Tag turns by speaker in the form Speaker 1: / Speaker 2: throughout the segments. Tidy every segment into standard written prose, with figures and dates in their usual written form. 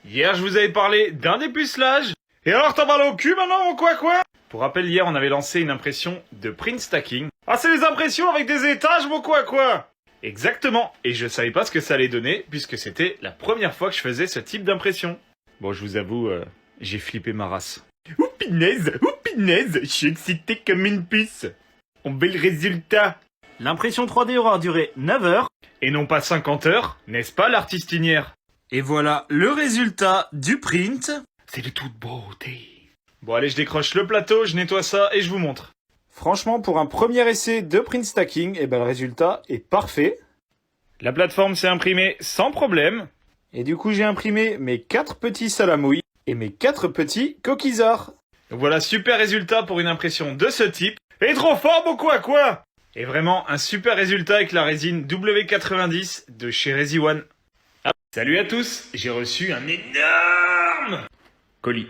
Speaker 1: Hier, je vous avais parlé d'un dépucelage. Et alors, t'en parles au cul maintenant, mon quoi? Pour rappel, hier, on avait lancé une impression de print stacking. Ah, c'est les impressions avec des étages, mon quoi? Exactement. Et je savais pas ce que ça allait donner, puisque c'était la première fois que je faisais ce type d'impression. Bon, je vous avoue, j'ai flippé ma race. Ouh pinaise, je suis excité comme une puce. On veut le résultat.
Speaker 2: L'impression 3D aura duré 9 heures.
Speaker 1: Et non pas 50 heures, n'est-ce pas l'artistinière?
Speaker 2: Et voilà le résultat du print.
Speaker 1: C'est de toute beauté. Bon allez, je décroche le plateau, je nettoie ça et je vous montre. Franchement, pour un premier essai de print stacking, le résultat est parfait. La plateforme s'est imprimée sans problème. Et du coup, j'ai imprimé mes 4 petits salamouilles et mes 4 petits coquisards. Donc voilà, super résultat pour une impression de ce type. Et trop fort, mon quoi? Et vraiment, un super résultat avec la résine W90 de chez ResiOne. Ah, salut à tous, j'ai reçu un énorme colis.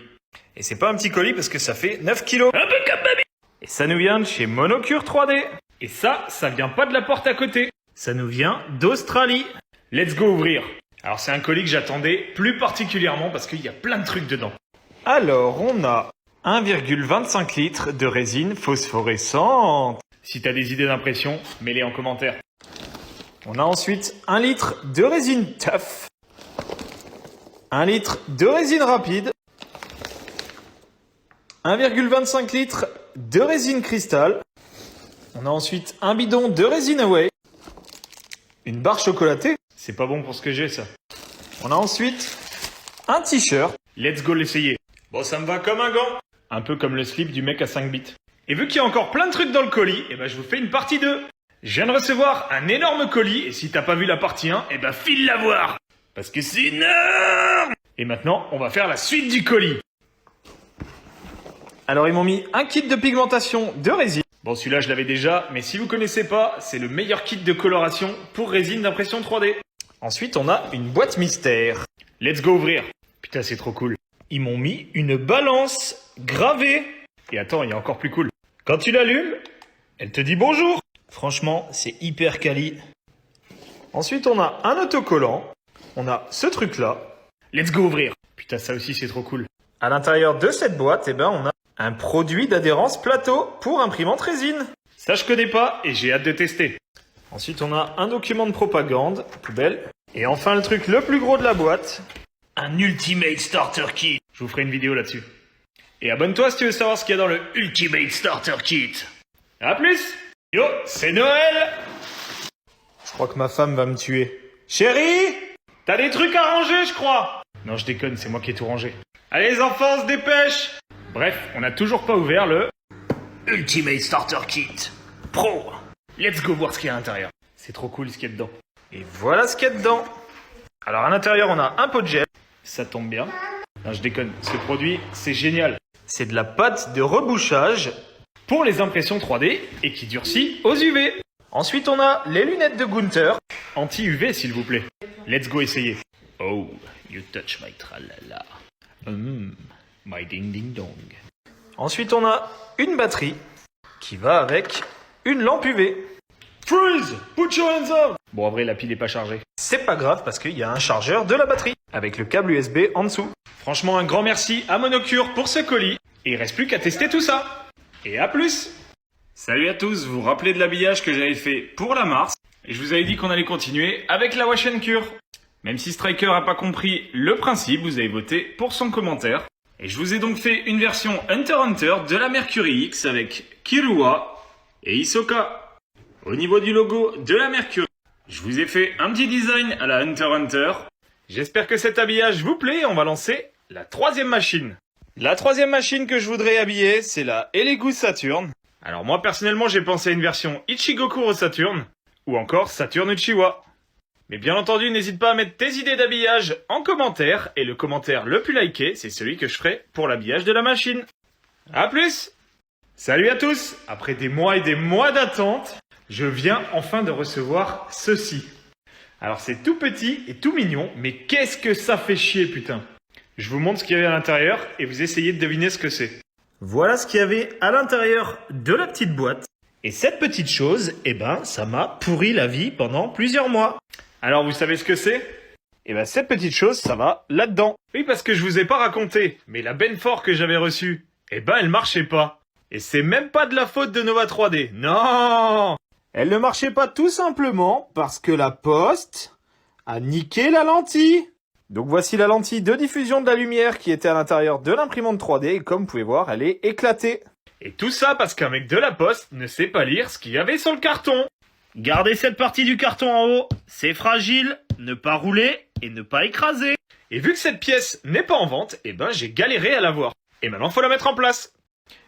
Speaker 1: Et c'est pas un petit colis parce que ça fait 9 kilos. Un peu comme ma vie. Et ça nous vient de chez Monocure 3D. Et ça vient pas de la porte à côté. Ça nous vient d'Australie. Let's go ouvrir. Alors c'est un colis que j'attendais plus particulièrement parce qu'il y a plein de trucs dedans. Alors on a 1,25 litres de résine phosphorescente. Si t'as des idées d'impression, mets-les en commentaire. On a ensuite 1 litre de résine tough. 1 litre de résine rapide. 1,25 litres de résine cristal. On a ensuite un bidon de résine away. Une barre chocolatée. C'est pas bon pour ce que j'ai, ça. On a ensuite un t-shirt. Let's go l'essayer. Bon, ça me va comme un gant. Un peu comme le slip du mec à 5 bits. Et vu qu'il y a encore plein de trucs dans le colis, je vous fais une partie 2. Je viens de recevoir un énorme colis, et si t'as pas vu la partie 1, file la voir. Parce que c'est énorme. Et maintenant, on va faire la suite du colis. Alors, ils m'ont mis un kit de pigmentation de résine. Bon, celui-là, je l'avais déjà, mais si vous connaissez pas, c'est le meilleur kit de coloration pour résine d'impression 3D. Ensuite, on a une boîte mystère. Let's go ouvrir. Putain, c'est trop cool. Ils m'ont mis une balance gravée. Et attends, il y a encore plus cool. Quand tu l'allumes, elle te dit bonjour. Franchement, c'est hyper quali. Ensuite, on a un autocollant. On a ce truc-là. Let's go ouvrir. Putain, ça aussi, c'est trop cool. À l'intérieur de cette boîte, on a un produit d'adhérence plateau pour imprimante résine. Ça, je connais pas et j'ai hâte de tester. Ensuite, on a un document de propagande, poubelle. Et enfin, le truc le plus gros de la boîte, un Ultimate Starter Kit. Je vous ferai une vidéo là-dessus. Et abonne-toi si tu veux savoir ce qu'il y a dans le Ultimate Starter Kit. A plus. Yo, c'est Noël. Je crois que ma femme va me tuer. Chérie, t'as des trucs à ranger, je crois. Non, je déconne, c'est moi qui ai tout rangé. Allez les enfants, on se dépêche. Bref, on n'a toujours pas ouvert le Ultimate Starter Kit Pro. Let's go voir ce qu'il y a à l'intérieur. C'est trop cool ce qu'il y a dedans. Et voilà ce qu'il y a dedans. Alors à l'intérieur, on a un pot de gel. Ça tombe bien. Non, je déconne. Ce produit, c'est génial. C'est de la pâte de rebouchage pour les impressions 3D et qui durcit aux UV. Ensuite, on a les lunettes de Gunther. Anti-UV, s'il vous plaît. Let's go essayer. Oh, you touch my tralala. My ding ding dong. Ensuite, on a une batterie qui va avec une lampe UV. Freeze! Put your hands up! Bon, en vrai, la pile est pas chargée. C'est pas grave parce qu'il y a un chargeur de la batterie avec le câble USB en dessous. Franchement, un grand merci à Monocure pour ce colis. Et il reste plus qu'à tester tout ça. Et à plus! Salut à tous, vous vous rappelez de l'habillage que j'avais fait pour la Mars. Et je vous avais dit qu'on allait continuer avec la Wash & Cure. Même si Striker a pas compris le principe, vous avez voté pour son commentaire. Et je vous ai donc fait une version Hunter x Hunter de la Mercury X avec Killua et Hisoka. Au niveau du logo de la Mercury, je vous ai fait un petit design à la Hunter x Hunter. J'espère que cet habillage vous plaît et on va lancer la troisième machine. La troisième machine que je voudrais habiller, c'est la Elegoo Saturn. Alors moi personnellement, j'ai pensé à une version Ichigokuro Saturn ou encore Saturn Uchiwa. Mais bien entendu, n'hésite pas à mettre tes idées d'habillage en commentaire. Et le commentaire le plus liké, c'est celui que je ferai pour l'habillage de la machine. A plus! Salut à tous! Après des mois et des mois d'attente, je viens enfin de recevoir ceci. Alors c'est tout petit et tout mignon, mais qu'est-ce que ça fait chier, putain! Je vous montre ce qu'il y avait à l'intérieur et vous essayez de deviner ce que c'est. Voilà ce qu'il y avait à l'intérieur de la petite boîte. Et cette petite chose, ça m'a pourri la vie pendant plusieurs mois. Alors vous savez ce que c'est? Et ben cette petite chose, ça va là-dedans. Oui, parce que je vous ai pas raconté, mais la Benfort que j'avais reçue, eh ben elle marchait pas. Et c'est même pas de la faute de Nova 3D, non! Elle ne marchait pas tout simplement parce que la poste a niqué la lentille. Donc voici la lentille de diffusion de la lumière qui était à l'intérieur de l'imprimante 3D et comme vous pouvez voir, elle est éclatée. Et tout ça parce qu'un mec de la poste ne sait pas lire ce qu'il y avait sur le carton.
Speaker 2: Gardez cette partie du carton en haut, c'est fragile, ne pas rouler et ne pas écraser.
Speaker 1: Et vu que cette pièce n'est pas en vente, eh ben j'ai galéré à l'avoir. Et maintenant faut la mettre en place.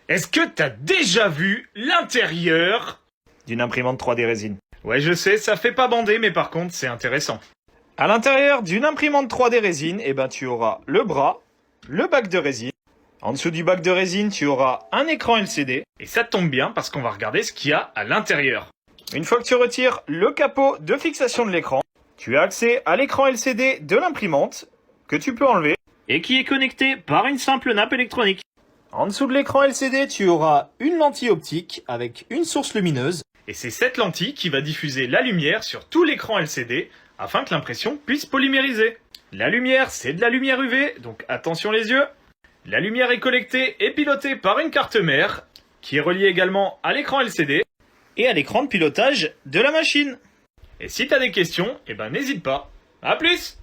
Speaker 1: Est-ce que t'as déjà vu l'intérieur d'une imprimante 3D résine? Ouais, je sais, ça fait pas bander, mais par contre, c'est intéressant. À l'intérieur d'une imprimante 3D résine, eh ben, tu auras le bras, le bac de résine. En dessous du bac de résine, tu auras un écran LCD. Et ça tombe bien parce qu'on va regarder ce qu'il y a à l'intérieur. Une fois que tu retires le capot de fixation de l'écran, tu as accès à l'écran LCD de l'imprimante que tu peux enlever.
Speaker 2: Et qui est connecté par une simple nappe électronique.
Speaker 1: En dessous de l'écran LCD, tu auras une lentille optique avec une source lumineuse. Et c'est cette lentille qui va diffuser la lumière sur tout l'écran LCD afin que l'impression puisse polymériser. La lumière, c'est de la lumière UV, donc attention les yeux. La lumière est collectée et pilotée par une carte mère qui est reliée également à l'écran LCD
Speaker 2: Et à l'écran de pilotage de la machine.
Speaker 1: Et si t'as des questions, eh ben n'hésite pas. À plus!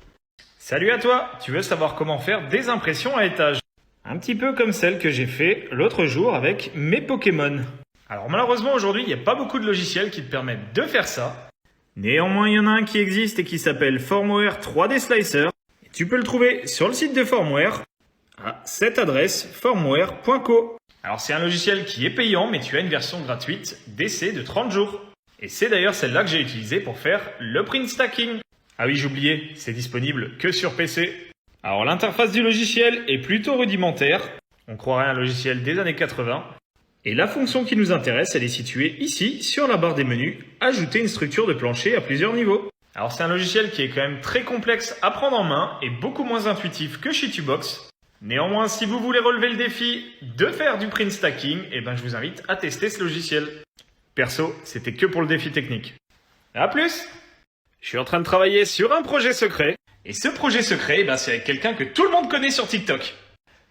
Speaker 1: Salut à toi, tu veux savoir comment faire des impressions à étage? Un petit peu comme celle que j'ai fait l'autre jour avec mes Pokémon. Alors malheureusement aujourd'hui, il n'y a pas beaucoup de logiciels qui te permettent de faire ça. Néanmoins, il y en a un qui existe et qui s'appelle Formware 3D Slicer. Et tu peux le trouver sur le site de Formware à cette adresse formware.co. Alors c'est un logiciel qui est payant, mais tu as une version gratuite d'essai de 30 jours. Et c'est d'ailleurs celle-là que j'ai utilisée pour faire le print stacking. Ah oui, j'oubliais, c'est disponible que sur PC. Alors l'interface du logiciel est plutôt rudimentaire, on croirait un logiciel des années 80. Et la fonction qui nous intéresse, elle est située ici, sur la barre des menus, ajouter une structure de plancher à plusieurs niveaux. Alors c'est un logiciel qui est quand même très complexe à prendre en main et beaucoup moins intuitif que Shitubox. Néanmoins, si vous voulez relever le défi de faire du print stacking, eh ben je vous invite à tester ce logiciel. Perso, c'était que pour le défi technique. À plus! Je suis en train de travailler sur un projet secret. Et ce projet secret, eh ben, c'est avec quelqu'un que tout le monde connaît sur TikTok.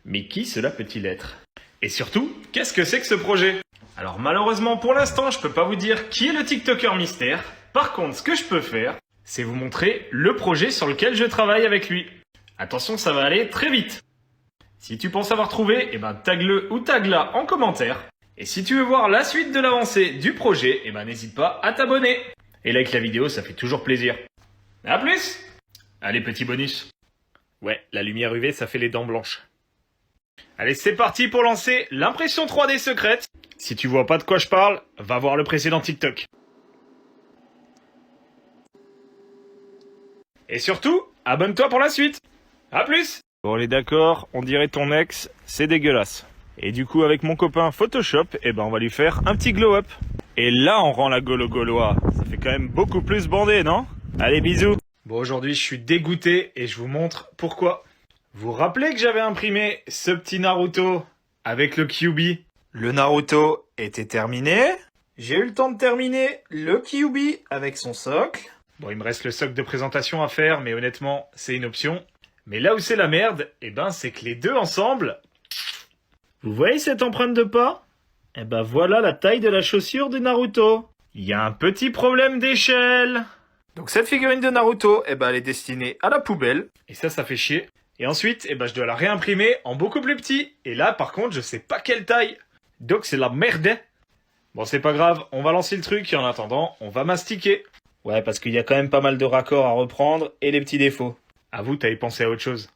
Speaker 1: Mais qui cela peut-il être? Et surtout, qu'est-ce que c'est que ce projet? Alors malheureusement pour l'instant, je peux pas vous dire qui est le TikToker mystère. Par contre, ce que je peux faire, c'est vous montrer le projet sur lequel je travaille avec lui. Attention, ça va aller très vite. Si tu penses avoir trouvé, eh ben, tag-le ou tag-la en commentaire. Et si tu veux voir la suite de l'avancée du projet, eh ben, n'hésite pas à t'abonner. Et like la vidéo, ça fait toujours plaisir. À plus! Allez, petit bonus. Ouais, la lumière UV, ça fait les dents blanches. Allez, c'est parti pour lancer l'impression 3D secrète. Si tu vois pas de quoi je parle, va voir le précédent TikTok. Et surtout, abonne-toi pour la suite. À plus! Bon, on est d'accord, on dirait ton ex, c'est dégueulasse. Et du coup, avec mon copain Photoshop, eh ben, on va lui faire un petit glow-up. Et là, on rend la golo gaulois. Ça fait quand même beaucoup plus bandé, non? Allez, bisous! Bon, aujourd'hui, je suis dégoûté et je vous montre pourquoi. Vous vous rappelez que j'avais imprimé ce petit Naruto avec le Kyuubi? Le Naruto était terminé. J'ai eu le temps de terminer le Kyuubi avec son socle. Bon, il me reste le socle de présentation à faire, mais honnêtement, c'est une option. Mais là où c'est la merde, eh ben, c'est que les deux ensemble... Vous voyez cette empreinte de pas? Eh ben, voilà la taille de la chaussure de Naruto. Il y a un petit problème d'échelle. Donc cette figurine de Naruto, eh ben, elle est destinée à la poubelle. Et ça fait chier. Et ensuite, eh ben, je dois la réimprimer en beaucoup plus petit. Et là, par contre, je sais pas quelle taille. Donc c'est la merde. Bon, c'est pas grave, on va lancer le truc et en attendant, on va mastiquer. Ouais, parce qu'il y a quand même pas mal de raccords à reprendre et des petits défauts. À vous, t'avais pensé à autre chose.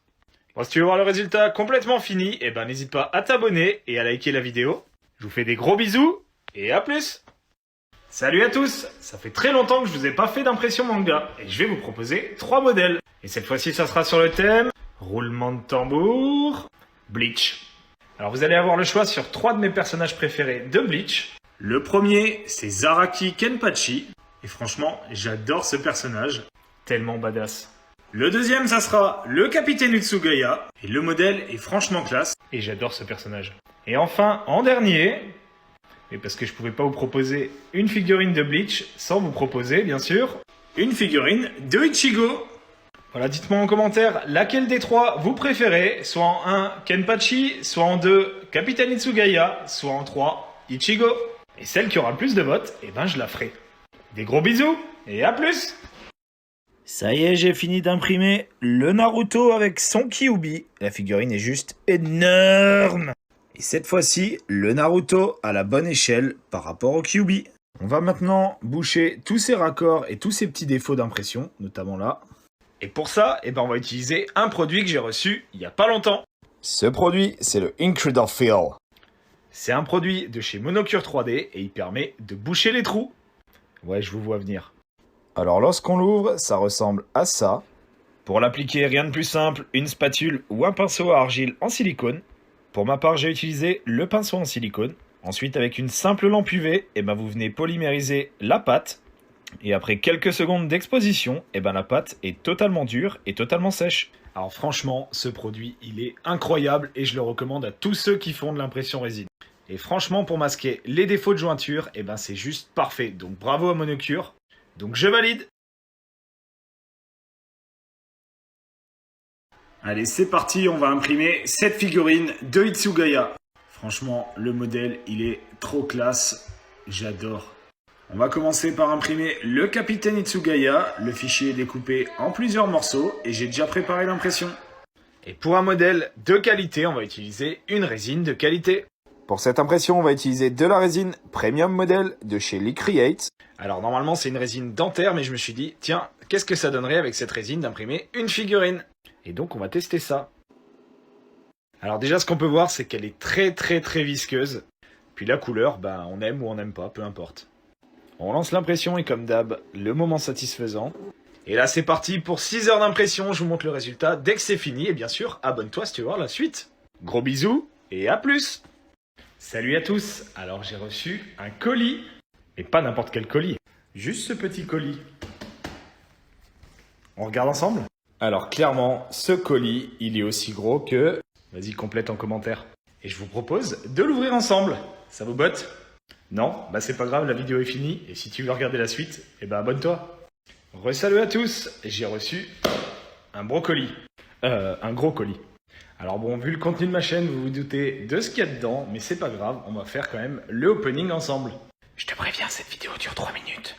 Speaker 1: Bon, si tu veux voir le résultat complètement fini, eh ben, n'hésite pas à t'abonner et à liker la vidéo. Je vous fais des gros bisous et à plus! Salut à tous! Ça fait très longtemps que je vous ai pas fait d'impression manga et je vais vous proposer 3 modèles. Et cette fois-ci, ça sera sur le thème roulement de tambour, Bleach. Alors vous allez avoir le choix sur 3 de mes personnages préférés de Bleach. Le premier, c'est Zaraki Kenpachi. Et franchement, j'adore ce personnage, tellement badass. Le deuxième, ça sera le capitaine Utsugaya. Et le modèle est franchement classe. Et j'adore ce personnage. Et enfin, en dernier, mais parce que je pouvais pas vous proposer une figurine de Bleach sans vous proposer, bien sûr, une figurine de Ichigo. Voilà, dites-moi en commentaire laquelle des trois vous préférez, soit en 1, Kenpachi, soit en 2, Capitaine Itsugaya, soit en 3, Ichigo. Et celle qui aura le plus de votes, eh ben je la ferai. Des gros bisous et à plus!
Speaker 2: Ça y est, j'ai fini d'imprimer le Naruto avec son Kyuubi. La figurine est juste énorme. Et cette fois-ci, le Naruto à la bonne échelle par rapport au Kyuubi. On va maintenant boucher tous ces raccords et tous ces petits défauts d'impression, notamment là.
Speaker 1: Et pour ça, eh ben on va utiliser un produit que j'ai reçu il n'y a pas longtemps.
Speaker 3: Ce produit, c'est le Incredible Fill.
Speaker 1: C'est un produit de chez Monocure 3D et il permet de boucher les trous. Ouais, je vous vois venir.
Speaker 3: Alors lorsqu'on l'ouvre, ça ressemble à ça.
Speaker 1: Pour l'appliquer, rien de plus simple, une spatule ou un pinceau à argile en silicone. Pour ma part, j'ai utilisé le pinceau en silicone. Ensuite, avec une simple lampe UV, eh ben, vous venez polymériser la pâte. Et après quelques secondes d'exposition, eh ben, la pâte est totalement dure et totalement sèche. Alors franchement, ce produit, il est incroyable et je le recommande à tous ceux qui font de l'impression résine. Et franchement, pour masquer les défauts de jointure, eh ben, c'est juste parfait. Donc bravo à Monocure. Donc je valide. Allez, c'est parti, on va imprimer cette figurine de Itsugaya. Franchement, le modèle, il est trop classe. J'adore. On va commencer par imprimer le Capitaine Itsugaya. Le fichier est découpé en plusieurs morceaux et j'ai déjà préparé l'impression. Et pour un modèle de qualité, on va utiliser une résine de qualité.
Speaker 3: Pour cette impression, on va utiliser de la résine Premium Model de chez Licreate.
Speaker 1: Alors normalement, c'est une résine dentaire, mais je me suis dit, tiens, qu'est-ce que ça donnerait avec cette résine d'imprimer une figurine? Et donc, on va tester ça. Alors déjà, ce qu'on peut voir, c'est qu'elle est très visqueuse. Puis la couleur, ben, on aime ou on n'aime pas, peu importe. On lance l'impression et comme d'hab, le moment satisfaisant. Et là, c'est parti pour 6 heures d'impression. Je vous montre le résultat dès que c'est fini. Et bien sûr, abonne-toi si tu veux voir la suite. Gros bisous et à plus! Salut à tous. Alors, j'ai reçu un colis. Mais pas n'importe quel colis. Juste ce petit colis. On regarde ensemble? Alors, clairement, ce colis, il est aussi gros que... Vas-y, complète en commentaire. Et je vous propose de l'ouvrir ensemble. Ça vous botte? Non? Bah c'est pas grave, la vidéo est finie. Et si tu veux regarder la suite, eh ben abonne-toi. Re-salut à tous. J'ai reçu un brocoli. Un gros colis. Alors bon, vu le contenu de ma chaîne, vous vous doutez de ce qu'il y a dedans. Mais c'est pas grave, on va faire quand même le opening ensemble. Je te préviens, cette vidéo dure 3 minutes.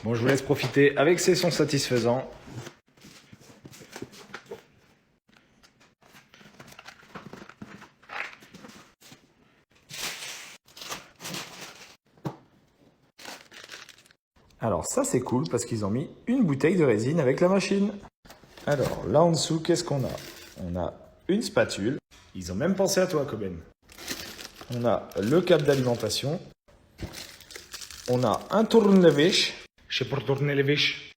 Speaker 1: Bon, je vous laisse profiter avec ces sons satisfaisants.
Speaker 3: Alors ça c'est cool parce qu'ils ont mis une bouteille de résine avec la machine. Alors là en dessous, qu'est-ce qu'on a? On a une spatule.
Speaker 1: Ils ont même pensé à toi, Koben.
Speaker 3: On a le câble d'alimentation. On a un tournevis.
Speaker 1: Je sais pour tourner les vaches.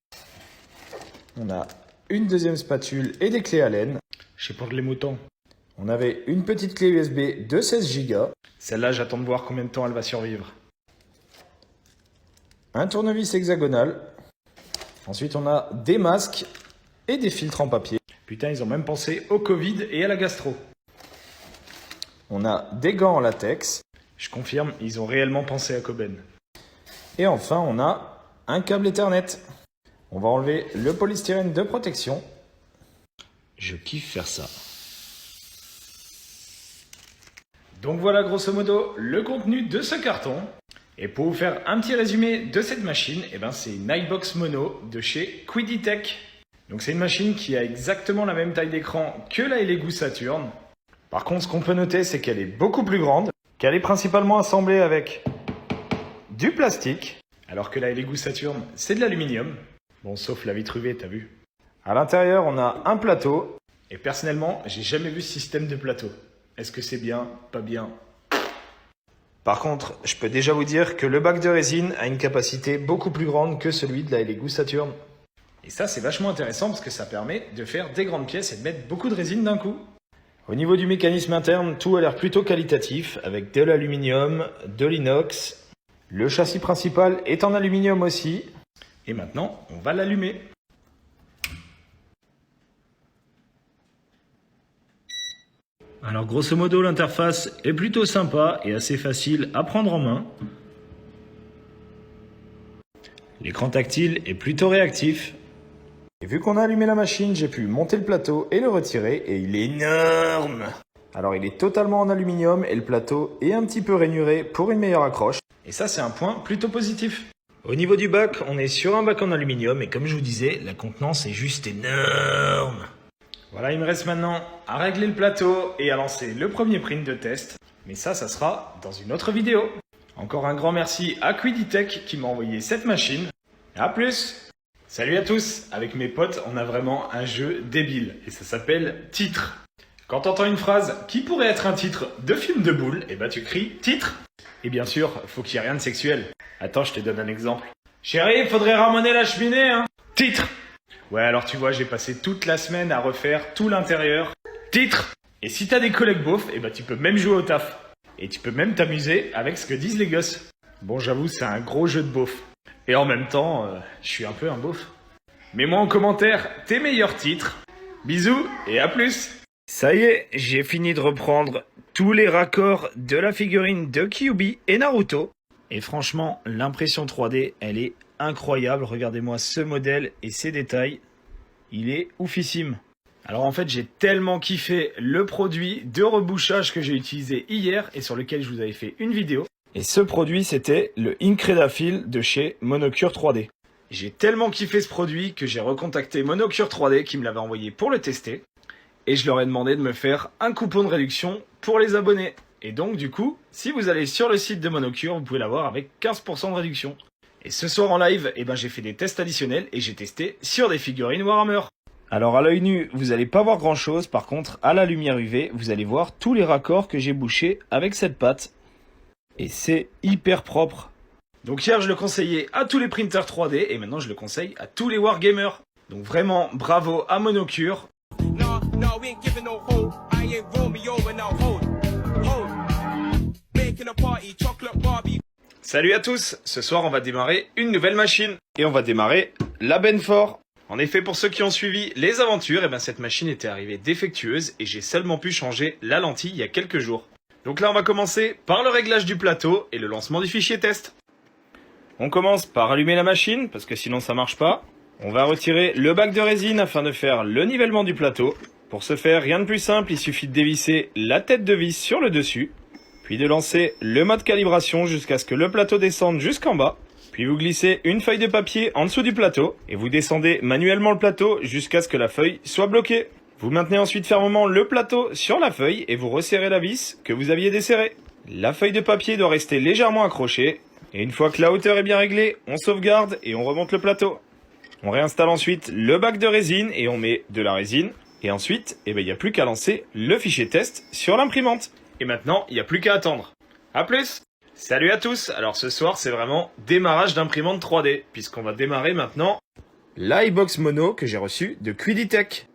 Speaker 3: On a une deuxième spatule et des clés Allen.
Speaker 1: Je sais pour les moutons.
Speaker 3: On avait une petite clé USB de 16 Go.
Speaker 1: Celle-là, j'attends de voir combien de temps elle va survivre.
Speaker 3: Un tournevis hexagonal. Ensuite, on a des masques et des filtres en papier.
Speaker 1: Putain, ils ont même pensé au Covid et à la gastro.
Speaker 3: On a des gants en latex.
Speaker 1: Je confirme, ils ont réellement pensé à Koben.
Speaker 3: Et enfin, on a un câble Ethernet. On va enlever le polystyrène de protection.
Speaker 1: Je kiffe faire ça. Donc voilà grosso modo le contenu de ce carton. Et pour vous faire un petit résumé de cette machine, eh ben c'est une iBox Mono de chez Quiditech. Donc c'est une machine qui a exactement la même taille d'écran que la Lego Saturn. Par contre, ce qu'on peut noter, c'est qu'elle est beaucoup plus grande, qu'elle est principalement assemblée avec du plastique, alors que la Lego Saturn, c'est de l'aluminium. Bon, sauf la vitre UV, t'as vu.
Speaker 3: À l'intérieur, on a un plateau.
Speaker 1: Et personnellement, j'ai jamais vu ce système de plateau. Est-ce que c'est bien? Pas bien?
Speaker 3: Par contre, je peux déjà vous dire que le bac de résine a une capacité beaucoup plus grande que celui de la Lego Saturn.
Speaker 1: Et ça, c'est vachement intéressant parce que ça permet de faire des grandes pièces et de mettre beaucoup de résine d'un coup.
Speaker 3: Au niveau du mécanisme interne, tout a l'air plutôt qualitatif, avec de l'aluminium, de l'inox. Le châssis principal est en aluminium aussi.
Speaker 1: Et maintenant, on va l'allumer. Alors grosso modo, l'interface est plutôt sympa et assez facile à prendre en main. L'écran tactile est plutôt réactif.
Speaker 3: Et vu qu'on a allumé la machine, j'ai pu monter le plateau et le retirer et il est énorme. Alors il est totalement en aluminium et le plateau est un petit peu rainuré pour une meilleure accroche. Et ça c'est un point plutôt positif. Au niveau du bac, on est sur un bac en aluminium et comme je vous disais, la contenance est juste énorme. Voilà, il me reste maintenant à régler le plateau et à lancer le premier print de test. Mais ça sera dans une autre vidéo. Encore un grand merci à Quiditech qui m'a envoyé cette machine. A plus! Salut à tous! Avec mes potes, on a vraiment un jeu débile et ça s'appelle Titre. Quand t'entends une phrase qui pourrait être un titre de film de boule, et tu cries Titre. Et bien sûr, faut qu'il y ait rien de sexuel. Attends, je te donne un exemple. Chérie, faudrait ramener la cheminée, hein? Titre! Ouais, alors tu vois, j'ai passé toute la semaine à refaire tout l'intérieur. Titre! Et si t'as des collègues beaufs, tu peux même jouer au taf. Et tu peux même t'amuser avec ce que disent les gosses. Bon, j'avoue, c'est un gros jeu de beauf. Et en même temps, je suis un peu un beauf. Mets-moi en commentaire tes meilleurs titres. Bisous et à plus!
Speaker 2: Ça y est, j'ai fini de reprendre tous les raccords de la figurine de Kyuubi et Naruto. Et franchement, l'impression 3D, elle est incroyable. Regardez-moi ce modèle et ses détails. Il est oufissime. Alors en fait, j'ai tellement kiffé le produit de rebouchage que j'ai utilisé hier et sur lequel je vous avais fait une vidéo. Et ce produit, c'était le Incredafil de chez Monocure 3D. J'ai tellement kiffé ce produit que j'ai recontacté Monocure 3D qui me l'avait envoyé pour le tester. Et je leur ai demandé de me faire un coupon de réduction pour les abonnés. Et donc du coup, si vous allez sur le site de Monocure, vous pouvez l'avoir avec 15% de réduction. Et ce soir en live, j'ai fait des tests additionnels et j'ai testé sur des figurines Warhammer. Alors à l'œil nu, vous n'allez pas voir grand chose, par contre à la lumière UV, vous allez voir tous les raccords que j'ai bouchés avec cette pâte. Et c'est hyper propre. Donc hier je le conseillais à tous les printers 3D et maintenant je le conseille à tous les wargamers. Donc vraiment bravo à Monocure. Salut à tous, ce soir on va démarrer une nouvelle machine. Et on va démarrer la Benford. En effet, pour ceux qui ont suivi les aventures, cette machine était arrivée défectueuse et j'ai seulement pu changer la lentille il y a quelques jours. Donc là, on va commencer par le réglage du plateau et le lancement du fichier test. On commence par allumer la machine, parce que sinon ça marche pas. On va retirer le bac de résine afin de faire le nivellement du plateau. Pour ce faire, rien de plus simple, il suffit de dévisser la tête de vis sur le dessus, puis de lancer le mode calibration jusqu'à ce que le plateau descende jusqu'en bas. Puis vous glissez une feuille de papier en dessous du plateau et vous descendez manuellement le plateau jusqu'à ce que la feuille soit bloquée. Vous maintenez ensuite fermement le plateau sur la feuille et vous resserrez la vis que vous aviez desserrée. La feuille de papier doit rester légèrement accrochée et une fois que la hauteur est bien réglée, on sauvegarde et on remonte le plateau. On réinstalle ensuite le bac de résine et on met de la résine. Et ensuite, il n'y a plus qu'à lancer le fichier test sur l'imprimante. Et maintenant, il n'y a plus qu'à attendre. A plus! Salut à tous! Alors ce soir, c'est vraiment démarrage d'imprimante 3D, puisqu'on va démarrer maintenant l'iBox Mono que j'ai reçu de Quiditech.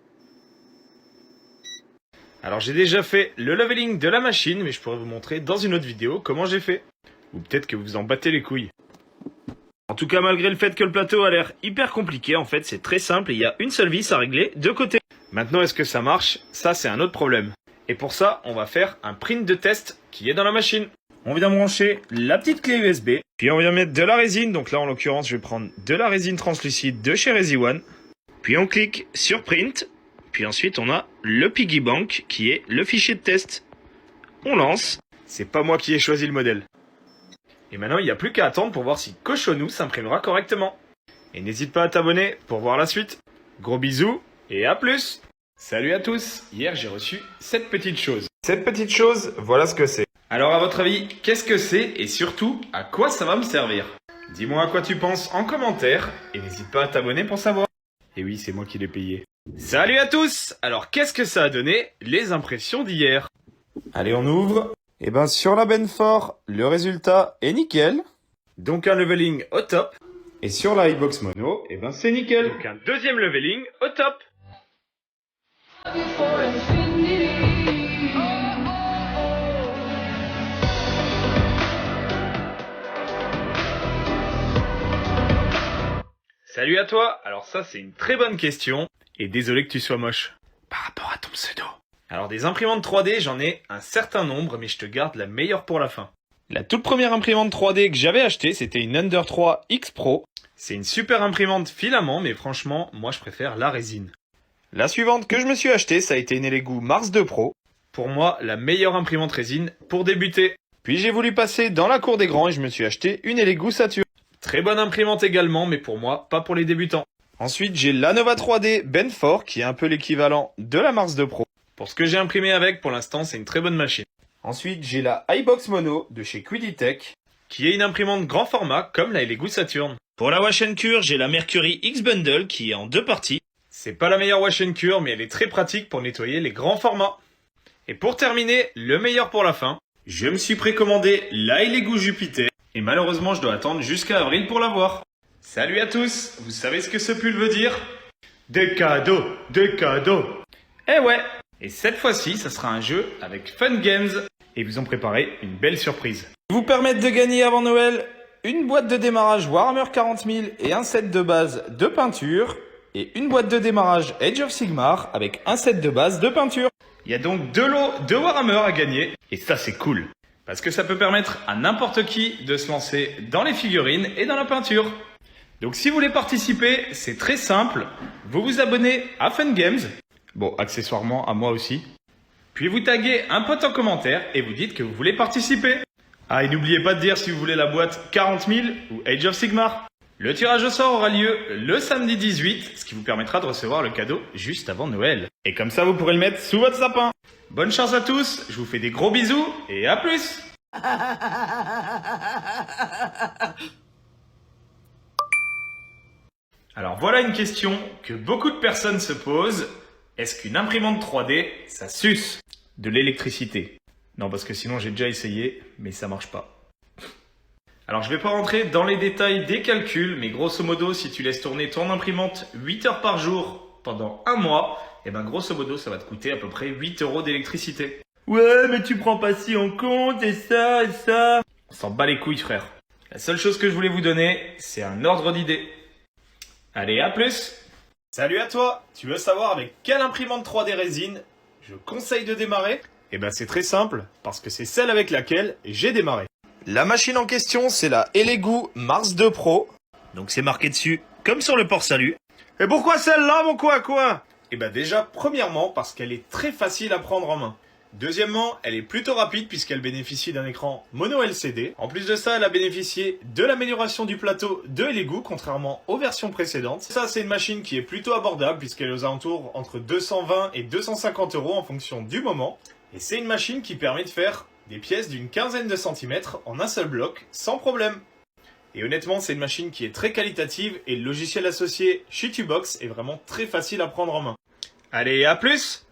Speaker 2: Alors j'ai déjà fait le leveling de la machine, mais je pourrais vous montrer dans une autre vidéo comment j'ai fait. Ou peut-être que vous en battez les couilles. En tout cas, malgré le fait que le plateau a l'air hyper compliqué, en fait c'est très simple et il y a une seule vis à régler de côté. Maintenant, est-ce que ça marche? Ça, c'est un autre problème. Et pour ça, on va faire un print de test qui est dans la machine. On vient brancher la petite clé USB, puis on vient mettre de la résine. Donc là, en l'occurrence, je vais prendre de la résine translucide de chez ResiOne. Puis on clique sur Print. Puis ensuite, on a le Piggy Bank qui est le fichier de test. On lance. C'est pas moi qui ai choisi le modèle. Et maintenant, il n'y a plus qu'à attendre pour voir si Cochonou s'imprimera correctement. Et n'hésite pas à t'abonner pour voir la suite. Gros bisous et à plus! Salut à tous! Hier, j'ai reçu cette petite chose. Cette petite chose, voilà ce que c'est. Alors à votre avis, qu'est-ce que c'est et surtout, à quoi ça va me servir? Dis-moi à quoi tu penses en commentaire et n'hésite pas à t'abonner pour savoir. Et oui, c'est moi qui l'ai payé. Salut à tous! Alors qu'est-ce que ça a donné, les impressions d'hier? Allez, on ouvre. Et sur la Benford, le résultat est nickel. Donc un leveling au top. Et sur la iBox Mono, c'est nickel. Donc un deuxième leveling au top. Salut à toi. Alors ça, c'est une très bonne question. Et désolé que tu sois moche. Par rapport à ton pseudo. Alors des imprimantes 3D, j'en ai un certain nombre, mais je te garde la meilleure pour la fin.
Speaker 1: La toute première imprimante 3D que j'avais achetée, c'était une Ender 3 X Pro. C'est une super imprimante filament, mais franchement, moi je préfère la résine. La suivante que je me suis achetée, ça a été une Elegoo Mars 2 Pro. Pour moi, la meilleure imprimante résine pour débuter. Puis j'ai voulu passer dans la cour des grands et je me suis acheté une Elegoo Saturn. Très bonne imprimante également, mais pour moi, pas pour les débutants. Ensuite, j'ai la Nova 3D Ben 4, qui est un peu l'équivalent de la Mars 2 Pro. Pour ce que j'ai imprimé avec, pour l'instant, c'est une très bonne machine. Ensuite, j'ai la iBox Mono de chez Quiditech, qui est une imprimante grand format comme la Elegoo Saturn.
Speaker 2: Pour la wash and cure, j'ai la Mercury X Bundle qui est en 2 parties.
Speaker 1: C'est pas la meilleure wash and cure, mais elle est très pratique pour nettoyer les grands formats. Et pour terminer, le meilleur pour la fin, je me suis précommandé la Elegoo Jupiter, et malheureusement, je dois attendre jusqu'à avril pour l'avoir. Salut à tous, vous savez ce que ce pull veut dire? Des cadeaux, des cadeaux. Eh ouais. Et cette fois-ci, ça sera un jeu avec Fun Games. Et ils vous ont préparé une belle surprise. Ils vous permettent de gagner avant Noël une boîte de démarrage Warhammer 40 000 et un set de base de peinture. Et une boîte de démarrage Age of Sigmar avec un set de base de peinture. Il y a donc 2 lots de Warhammer à gagner. Et ça, c'est cool. Parce que ça peut permettre à n'importe qui de se lancer dans les figurines et dans la peinture. Donc si vous voulez participer, c'est très simple. Vous vous abonnez à Fun Games. Bon, accessoirement à moi aussi. Puis vous taguez un pote en commentaire et vous dites que vous voulez participer. Ah, et n'oubliez pas de dire si vous voulez la boîte 40 000 ou Age of Sigmar. Le tirage au sort aura lieu le samedi 18, ce qui vous permettra de recevoir le cadeau juste avant Noël. Et comme ça, vous pourrez le mettre sous votre sapin. Bonne chance à tous, je vous fais des gros bisous et à plus. Alors voilà une question que beaucoup de personnes se posent. Est-ce qu'une imprimante 3D, ça suce de l'électricité? Non, parce que sinon j'ai déjà essayé, mais ça marche pas. Alors je vais pas rentrer dans les détails des calculs, mais grosso modo, si tu laisses tourner ton imprimante 8 heures par jour pendant un mois, et ben grosso modo, ça va te coûter à peu près 8 € d'électricité. Ouais, mais tu prends pas si en compte, et ça, et ça. On s'en bat les couilles, frère. La seule chose que je voulais vous donner, c'est un ordre d'idée. Allez, à plus! Salut à toi! Tu veux savoir avec quelle imprimante 3D résine je conseille de démarrer? Eh ben c'est très simple, parce que c'est celle avec laquelle j'ai démarré. La machine en question, c'est la Elegoo Mars 2 Pro.
Speaker 2: Donc c'est marqué dessus, comme sur le port-salut.
Speaker 1: Et pourquoi celle-là, mon quoi? Eh ben déjà, premièrement, parce qu'elle est très facile à prendre en main. Deuxièmement, elle est plutôt rapide puisqu'elle bénéficie d'un écran mono LCD. En plus de ça, elle a bénéficié de l'amélioration du plateau de Elegoo, contrairement aux versions précédentes. Ça, c'est une machine qui est plutôt abordable puisqu'elle est aux alentours entre 220 et 250 € en fonction du moment. Et c'est une machine qui permet de faire des pièces d'une quinzaine de centimètres en un seul bloc, sans problème. Et honnêtement, c'est une machine qui est très qualitative et le logiciel associé Shitubox est vraiment très facile à prendre en main. Allez, à plus!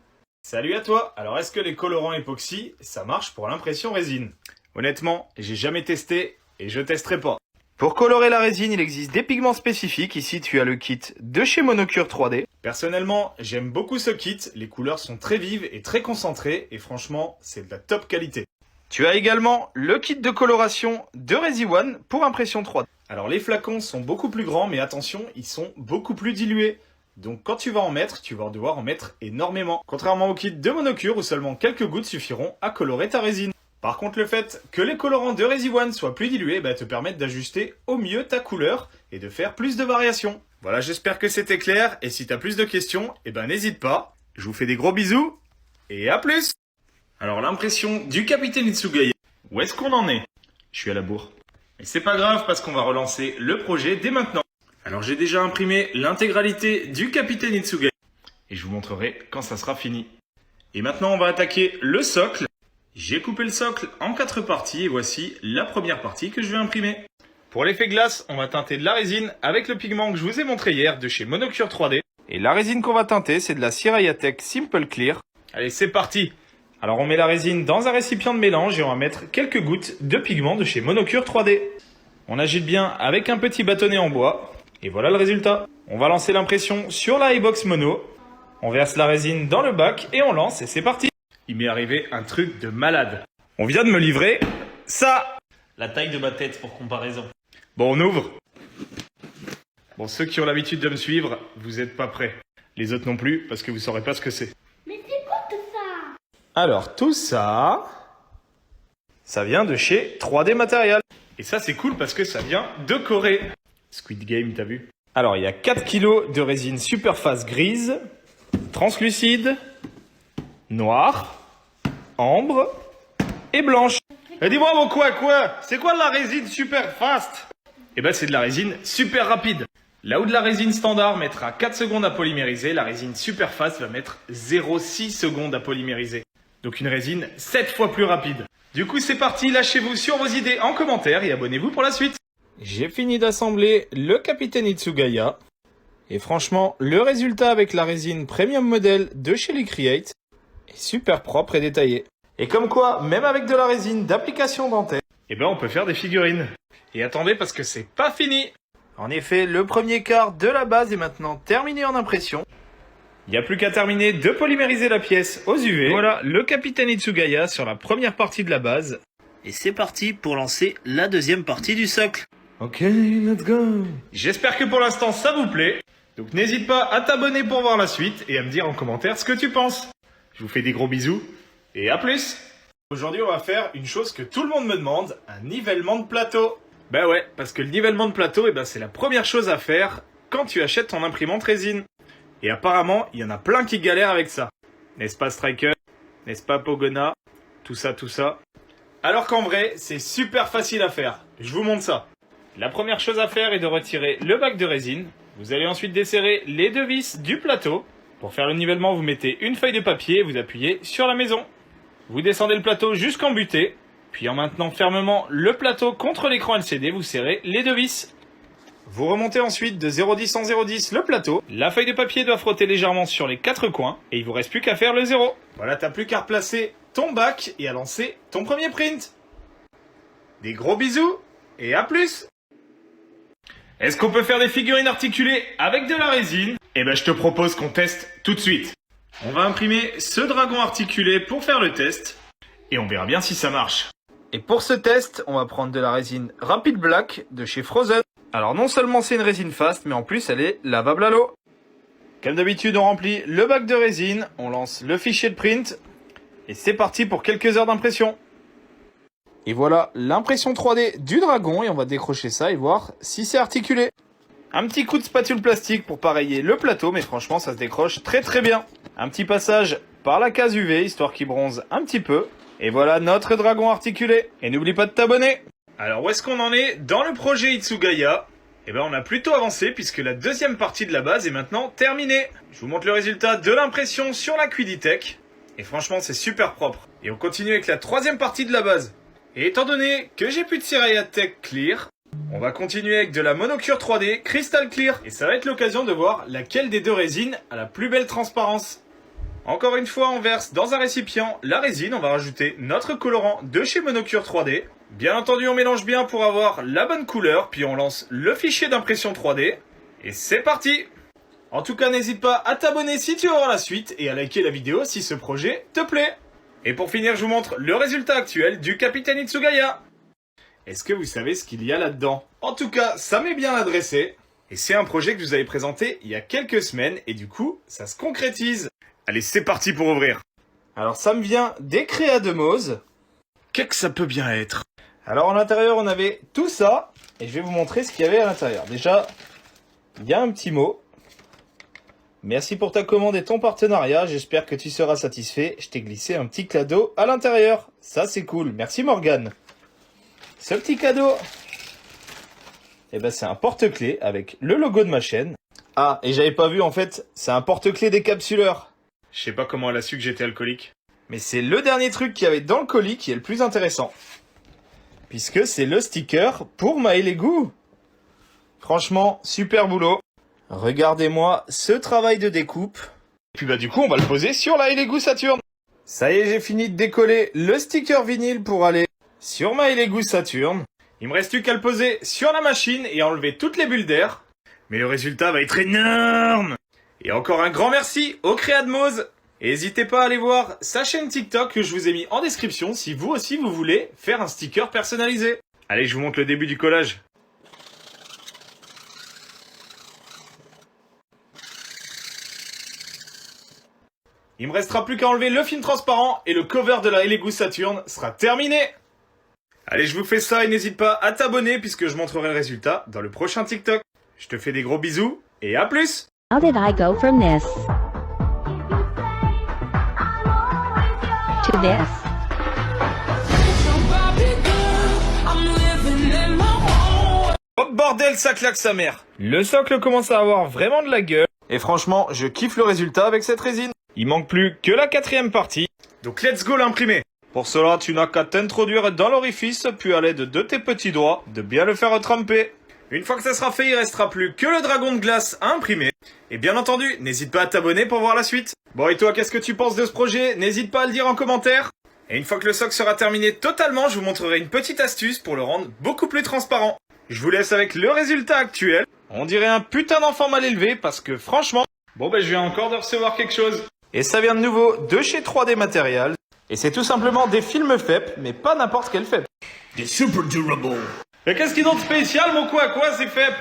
Speaker 1: Salut à toi! Alors est-ce que les colorants époxy, ça marche pour l'impression résine? Honnêtement, j'ai jamais testé et je testerai pas. Pour colorer la résine, il existe des pigments spécifiques. Ici, tu as le kit de chez Monocure 3D. Personnellement, j'aime beaucoup ce kit. Les couleurs sont très vives et très concentrées et franchement, c'est de la top qualité. Tu as également le kit de coloration de ResiOne pour impression 3D. Alors les flacons sont beaucoup plus grands, mais attention, ils sont beaucoup plus dilués. Donc quand tu vas en mettre, tu vas devoir en mettre énormément. Contrairement au kit de Monocure où seulement quelques gouttes suffiront à colorer ta résine. Par contre, le fait que les colorants de ResiOne soient plus dilués te permettent d'ajuster au mieux ta couleur et de faire plus de variations. Voilà, j'espère que c'était clair et si tu as plus de questions, n'hésite pas. Je vous fais des gros bisous et à plus. Alors l'impression du Capitaine Itsugaya, où est-ce qu'on en est? Je suis à la bourre. Mais c'est pas grave parce qu'on va relancer le projet dès maintenant. Alors j'ai déjà imprimé l'intégralité du Capitaine Itsugaya et je vous montrerai quand ça sera fini. Et maintenant on va attaquer le socle. J'ai coupé le socle en 4 parties et voici la première partie que je vais imprimer. Pour l'effet glace, on va teinter de la résine avec le pigment que je vous ai montré hier de chez Monocure 3D. Et la résine qu'on va teinter, c'est de la Sirayatech Simple Clear. Allez, c'est parti! Alors on met la résine dans un récipient de mélange et on va mettre quelques gouttes de pigment de chez Monocure 3D. On agite bien avec un petit bâtonnet en bois. Et voilà le résultat. On va lancer l'impression sur la iBox Mono. On verse la résine dans le bac et on lance et c'est parti. Il m'est arrivé un truc de malade. On vient de me livrer ça.
Speaker 2: La taille de ma tête pour comparaison.
Speaker 1: Bon, on ouvre. Bon, ceux qui ont l'habitude de me suivre, vous n'êtes pas prêts. Les autres non plus, parce que vous saurez pas ce que c'est.
Speaker 4: Mais c'est quoi tout ça?
Speaker 1: Alors, tout ça,
Speaker 3: Ça vient de chez 3D Material.
Speaker 1: Et ça, c'est cool parce que ça vient de Corée. Squid Game, t'as vu?
Speaker 3: Alors, il y a 4 kg de résine Superfast grise, translucide, noire, ambre et blanche.
Speaker 1: Eh, dis-moi, mon quoi? C'est quoi de la résine super fast? Eh ben, c'est de la résine super rapide. Là où de la résine standard mettra 4 secondes à polymériser, la résine super fast va mettre 0,6 secondes à polymériser. Donc une résine 7 fois plus rapide. Du coup, c'est parti, lâchez-vous sur vos idées en commentaire et abonnez-vous pour la suite.
Speaker 3: J'ai fini d'assembler le Capitaine Itsugaya. Et franchement, le résultat avec la résine Premium Model de chez les Create est super propre et détaillé. Et comme quoi, même avec de la résine d'application dentaire,
Speaker 1: Eh ben, on peut faire des figurines. Et attendez parce que c'est pas fini.
Speaker 3: en effet, le premier quart de la base est maintenant terminé en impression.
Speaker 1: Il n'y a plus qu'à terminer de polymériser la pièce aux UV.
Speaker 3: Voilà le Capitaine Itsugaya sur la première partie de la base.
Speaker 2: Et c'est parti pour lancer la deuxième partie du socle.
Speaker 3: Ok, let's go.
Speaker 1: J'espère que pour l'instant ça vous plaît. Donc n'hésite pas à t'abonner pour voir la suite et à me dire en commentaire ce que tu penses. Je vous fais des gros bisous et à plus.
Speaker 3: Aujourd'hui, on va faire une chose que tout le monde me demande, un nivellement de plateau.
Speaker 1: Bah ouais, parce que le nivellement de plateau, c'est la première chose à faire quand tu achètes ton imprimante résine. Et apparemment, il y en a plein qui galèrent avec ça. N'est-ce pas Striker? N'est-ce pas Pogona? Tout ça. Alors qu'en vrai, c'est super facile à faire. Je vous montre ça. La première chose à faire est de retirer le bac de résine. Vous allez ensuite desserrer les deux vis du plateau. Pour faire le nivellement, vous mettez une feuille de papier et vous appuyez sur la maison. Vous descendez le plateau jusqu'en butée. Puis en maintenant fermement le plateau contre l'écran LCD, vous serrez les deux vis. Vous remontez ensuite de 0,10 en 0,10 le plateau. La feuille de papier doit frotter légèrement sur les 4 coins. Et il vous reste plus qu'à faire le 0. Voilà, t'as plus qu'à replacer ton bac et à lancer ton premier print. Des gros bisous et à plus. Est-ce qu'on peut faire des figurines articulées avec de la résine? Eh ben je te propose qu'on teste tout de suite. On va imprimer ce dragon articulé pour faire le test. Et on verra bien si ça marche.
Speaker 3: Et pour ce test, on va prendre de la résine Rapid Black de chez Frozen. Alors non seulement c'est une résine fast, mais en plus elle est lavable à l'eau. Comme d'habitude, on remplit le bac de résine, on lance le fichier de print, et c'est parti pour quelques heures d'impression. Et voilà l'impression 3D du dragon, et on va décrocher ça et voir si c'est articulé. Un petit coup de spatule plastique pour pareiller le plateau, mais franchement ça se décroche très bien. Un petit passage par la case UV, histoire qu'il bronze un petit peu. Et voilà notre dragon articulé. Et n'oublie pas de t'abonner.
Speaker 1: Alors où est-ce qu'on en est dans le projet Itsugaya? Eh ben on a plutôt avancé puisque la deuxième partie de la base est maintenant terminée. Je vous montre le résultat de l'impression sur la Quiditech. Et franchement c'est super propre. Et on continue avec la troisième partie de la base. Et étant donné que j'ai plus de Ceriatech Clear, on va continuer avec de la monocure 3D Crystal Clear. Et ça va être l'occasion de voir laquelle des deux résines a la plus belle transparence. Encore une fois, on verse dans un récipient la résine, on va rajouter notre colorant de chez Monocure 3D. Bien entendu, on mélange bien pour avoir la bonne couleur, puis on lance le fichier d'impression 3D. Et c'est parti! En tout cas, n'hésite pas à t'abonner si tu veux voir la suite et à liker la vidéo si ce projet te plaît. Et pour finir, je vous montre le résultat actuel du Capitaine Itsugaya. Est-ce que vous savez ce qu'il y a là-dedans? En tout cas, ça m'est bien adressé. Et c'est un projet que je vous avais présenté il y a quelques semaines et du coup, ça se concrétise. Allez, c'est parti pour ouvrir.
Speaker 3: Alors ça me vient des créas de Mose.
Speaker 1: Qu'est-ce que ça peut bien être?
Speaker 3: Alors à l'intérieur on avait tout ça. Et je vais vous montrer ce qu'il y avait à l'intérieur. Déjà, il y a un petit mot. Merci pour ta commande et ton partenariat. J'espère que tu seras satisfait. Je t'ai glissé un petit cadeau à l'intérieur. Ça c'est cool. Merci Morgane. Ce petit cadeau, eh ben, c'est un porte-clés avec le logo de ma chaîne. Ah, et j'avais pas vu en fait, c'est un porte-clés décapsuleur.
Speaker 1: Je sais pas comment elle a su que j'étais alcoolique.
Speaker 3: Mais c'est le dernier truc qu'il y avait dans le colis qui est le plus intéressant. Puisque c'est le sticker pour Maël et Goût. Franchement, super boulot. Regardez-moi ce travail de découpe.
Speaker 1: Et puis du coup, on va le poser sur la Lego Saturn.
Speaker 3: Ça y est, j'ai fini de décoller le sticker vinyle pour aller sur ma Lego Saturn.
Speaker 1: Il me reste plus qu'à le poser sur la machine et enlever toutes les bulles d'air. Mais le résultat va être énorme. Et encore un grand merci au Créa de Mose. Et n'hésitez pas à aller voir sa chaîne TikTok que je vous ai mis en description si vous aussi vous voulez faire un sticker personnalisé. Allez, je vous montre le début du collage. Il me restera plus qu'à enlever le film transparent et le cover de la Lego Saturn sera terminé. Allez, je vous fais ça et n'hésite pas à t'abonner puisque je montrerai le résultat dans le prochain TikTok. Je te fais des gros bisous et à plus!
Speaker 4: How did I go from this to this?
Speaker 1: Oh bordel, ça claque sa mère! Le socle commence à avoir vraiment de la gueule. Et franchement, je kiffe le résultat avec cette résine. Il manque plus que la 4e partie. Donc let's go l'imprimer. Pour cela, tu n'as qu'à t'introduire dans l'orifice, puis à l'aide de tes petits doigts, de bien le faire tremper. Une fois que ça sera fait, il restera plus que le dragon de glace à imprimer. Et bien entendu, n'hésite pas à t'abonner pour voir la suite. Bon et toi, qu'est-ce que tu penses de ce projet? N'hésite pas à le dire en commentaire. Et une fois que le socle sera terminé totalement, je vous montrerai une petite astuce pour le rendre beaucoup plus transparent. Je vous laisse avec le résultat actuel. On dirait un putain d'enfant mal élevé parce que franchement... Bon je viens encore de recevoir quelque chose. Et ça vient de nouveau de chez 3D Materials. Et c'est tout simplement des films FEP, mais pas n'importe quel FEP.
Speaker 2: Des super durable.
Speaker 1: Et qu'est-ce qu'ils ont de spécial, mon quoi ces FEP?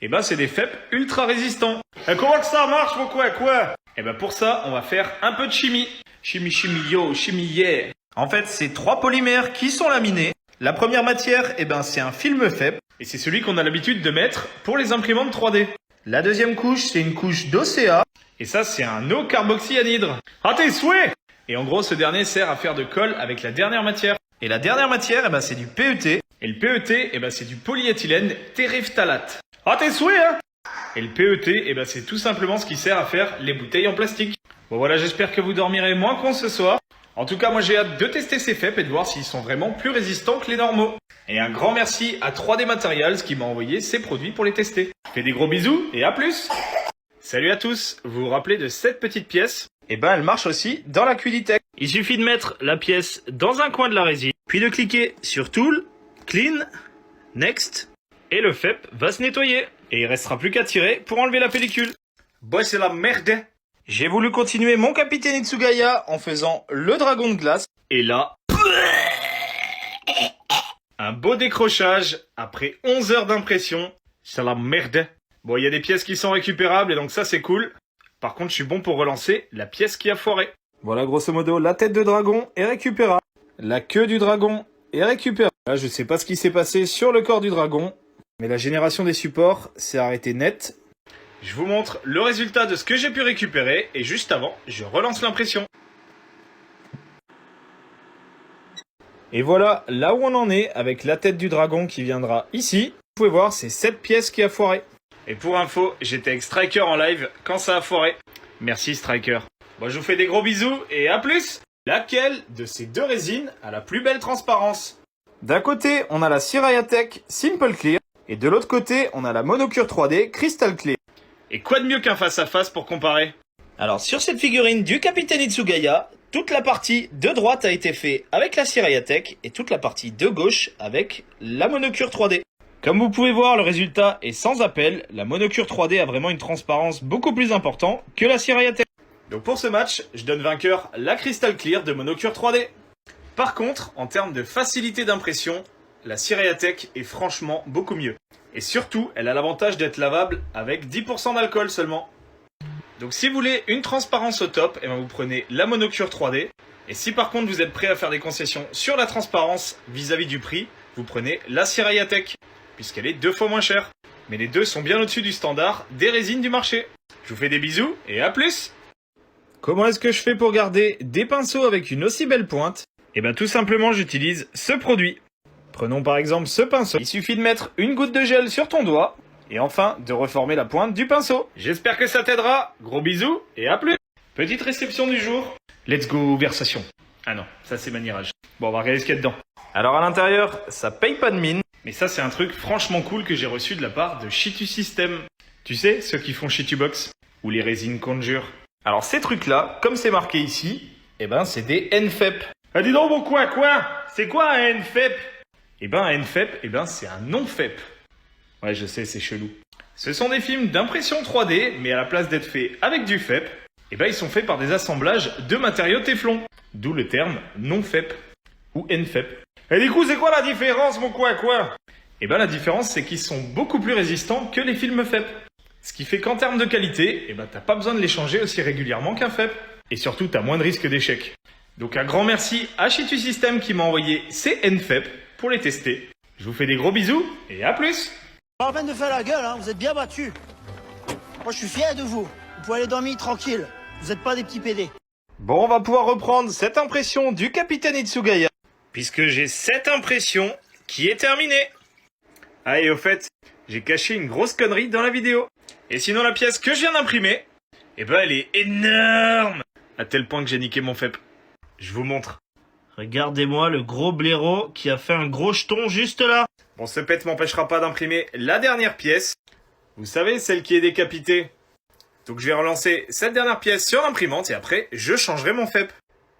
Speaker 1: Eh ben c'est des FEP ultra résistants. Et comment que ça marche, mon quoi? Eh ben pour ça, on va faire un peu de chimie. Chimie yo, chimie yeah. En fait, c'est 3 polymères qui sont laminés. La première matière, eh ben c'est un film FEP. Et c'est celui qu'on a l'habitude de mettre pour les imprimantes 3D. La deuxième couche, c'est une couche d'OCA. Et ça, c'est un eau carboxyanhydre. À tes souhaits! Et en gros, ce dernier sert à faire de colle avec la dernière matière. Et la dernière matière, eh ben, c'est du PET. Et le PET, eh ben, c'est du polyéthylène terephthalate. À tes souhaits, hein! Et le PET, eh ben, c'est tout simplement ce qui sert à faire les bouteilles en plastique. Bon voilà, j'espère que vous dormirez moins con ce soir. En tout cas, moi j'ai hâte de tester ces FEP et de voir s'ils sont vraiment plus résistants que les normaux. Et un grand merci à 3D Materials qui m'a envoyé ces produits pour les tester. Je fais des gros bisous et à plus! Salut à tous, vous vous rappelez de cette petite pièce? Eh ben elle marche aussi dans la Quiditech. Il suffit de mettre la pièce dans un coin de la résine, puis de cliquer sur Tool, Clean, Next, et le FEP va se nettoyer. Et il restera plus qu'à tirer pour enlever la pellicule. Bah c'est la merde! J'ai voulu continuer mon Capitaine Itsugaya en faisant le dragon de glace. Et là... un beau décrochage après 11 heures d'impression. C'est la merde. Bon, il y a des pièces qui sont récupérables et donc ça c'est cool. Par contre, je suis bon pour relancer la pièce qui a foiré. Voilà, grosso modo, la tête de dragon est récupérable. La queue du dragon est récupérable. Là, je sais pas ce qui s'est passé sur le corps du dragon. Mais la génération des supports s'est arrêtée net. Je vous montre le résultat de ce que j'ai pu récupérer. Et juste avant, je relance l'impression. Et voilà là où on en est avec la tête du dragon qui viendra ici. Vous pouvez voir, c'est cette pièce qui a foiré. Et pour info, j'étais avec Striker en live quand ça a foiré. Merci Striker. Bon, je vous fais des gros bisous et à plus. Laquelle de ces deux résines a la plus belle transparence? D'un côté, on a la Siraya-Tech Simple Clear. Et de l'autre côté, on a la Monocure 3D Crystal Clear. Et quoi de mieux qu'un face-à-face pour comparer? Alors sur cette figurine du Capitaine Itsugaya, toute la partie de droite a été faite avec la Siraya-Tech et toute la partie de gauche avec la Monocure 3D. Comme vous pouvez voir, le résultat est sans appel. La Monocure 3D a vraiment une transparence beaucoup plus importante que la Siraya-Tech. Donc pour ce match, je donne vainqueur la Crystal Clear de Monocure 3D. Par contre, en termes de facilité d'impression, la Siraya-Tech est franchement beaucoup mieux. Et surtout, elle a l'avantage d'être lavable avec 10% d'alcool seulement. Donc si vous voulez une transparence au top, eh bien vous prenez la Monocure 3D. Et si par contre vous êtes prêt à faire des concessions sur la transparence vis-à-vis du prix, vous prenez la Siraya-Tech, puisqu'elle est 2 fois moins chère. Mais les deux sont bien au-dessus du standard des résines du marché. Je vous fais des bisous et à plus! Comment est-ce que je fais pour garder des pinceaux avec une aussi belle pointe? Eh bien tout simplement j'utilise ce produit. Prenons par exemple ce pinceau. Il suffit de mettre une goutte de gel sur ton doigt et enfin de reformer la pointe du pinceau. J'espère que ça t'aidera. Gros bisous et à plus. Petite réception du jour. Let's go versation. Ah non, ça c'est manirage. Bon, on va regarder ce qu'il y a dedans. Alors à l'intérieur, ça paye pas de mine. Mais ça c'est un truc franchement cool que j'ai reçu de la part de Shitu System. Tu sais, ceux qui font Shitubox ou les résines Conjure. Alors ces trucs-là, comme c'est marqué ici, eh ben c'est des NFEP. Ah dis donc bon quoi? C'est quoi un NFEP? Eh ben un NFEP, eh ben c'est un non-FEP. Ouais je sais, c'est chelou. Ce sont des films d'impression 3D, mais à la place d'être faits avec du FEP, eh ben ils sont faits par des assemblages de matériaux téflon. D'où le terme non-FEP ou NFEP. Et du coup c'est quoi la différence mon quoi? Eh ben la différence c'est qu'ils sont beaucoup plus résistants que les films FEP. Ce qui fait qu'en termes de qualité, eh ben t'as pas besoin de les changer aussi régulièrement qu'un FEP. Et surtout t'as moins de risque d'échec. Donc un grand merci à Shitu System qui m'a envoyé ces NFEP pour les tester. Je vous fais des gros bisous et à plus.
Speaker 4: Pas la peine de faire la gueule, hein, vous êtes bien battus. Moi je suis fier de vous. Vous pouvez aller dormir tranquille. Vous n'êtes pas des petits pédés.
Speaker 1: Bon, on va pouvoir reprendre cette impression du capitaine Itsugaya, puisque j'ai cette impression qui est terminée. Ah, et au fait, j'ai caché une grosse connerie dans la vidéo. Et sinon, la pièce que je viens d'imprimer, eh ben, elle est énorme, à tel point que j'ai niqué mon FEP. Je vous montre.
Speaker 2: Regardez-moi le gros blaireau qui a fait un gros jeton juste là.
Speaker 1: Bon, ce pet m'empêchera pas d'imprimer la dernière pièce. Vous savez, celle qui est décapitée. Donc je vais relancer cette dernière pièce sur l'imprimante et après, je changerai mon FEP.